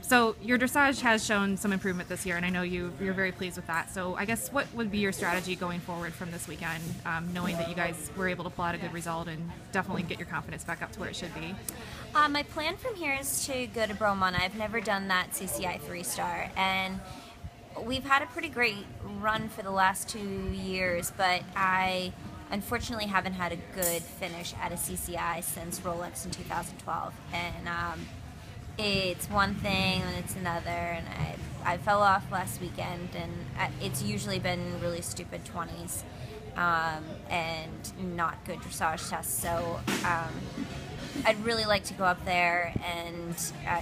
So your dressage has shown some improvement this year, and I know you're very pleased with that. So I guess what would be your strategy going forward from this weekend, knowing that you guys were able to pull out a good result and definitely get your confidence back up to where it should be? My plan from here is to go to Bromont. I've never done that CCI 3-star, and we've had a pretty great run for the last 2 years, but I unfortunately haven't had a good finish at a CCI since Rolex in 2012. And it's one thing and it's another, and I fell off last weekend, and it's usually been really stupid 20s and not good dressage tests. So I'd really like to go up there and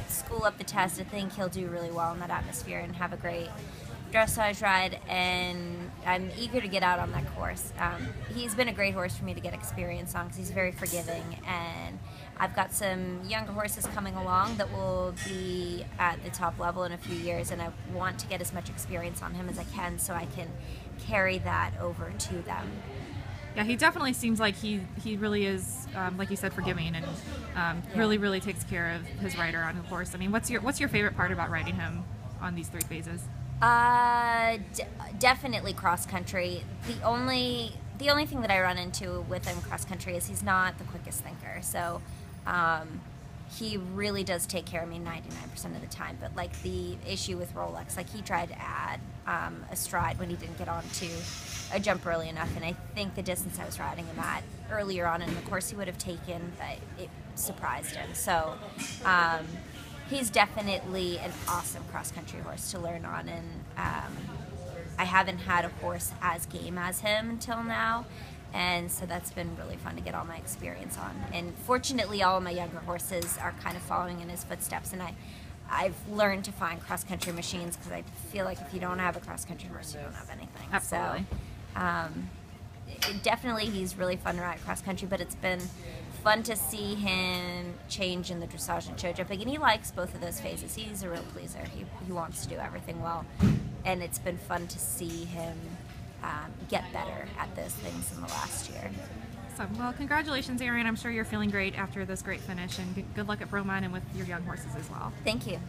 school up the test. I think he'll do really well in that atmosphere and have a great dressage ride, and I'm eager to get out on that course. He's been a great horse for me to get experience on because he's very forgiving, and I've got some younger horses coming along that will be at the top level in a few years, and I want to get as much experience on him as I can so I can carry that over to them. Yeah, he definitely seems like he really is, like you said, forgiving, and really takes care of his rider on the horse. I mean, what's your favorite part about riding him on these 3 phases? Definitely cross country. The only thing that I run into with him cross country is he's not the quickest thinker. So he really does take care of me 99% of the time. But like the issue with Rolex, like he tried to add a stride when he didn't get onto a jump early enough, and I think the distance I was riding him at earlier on in the course he would have taken, but it surprised him. So he's definitely an awesome cross-country horse to learn on, and I haven't had a horse as game as him until now, and so that's been really fun to get all my experience on. And fortunately, all of my younger horses are kind of following in his footsteps, and I've learned to find cross-country machines because I feel like if you don't have a cross-country horse, you don't have anything. Absolutely. So definitely he's really fun to ride cross-country, but it's been fun to see him change in the dressage and show jumping, and he likes both of those phases. He's a real pleaser. He wants to do everything well, and it's been fun to see him get better at those things in the last year. Awesome. Well, congratulations, Erin. I'm sure you're feeling great after this great finish, and good luck at Bromont and with your young horses as well. Thank you.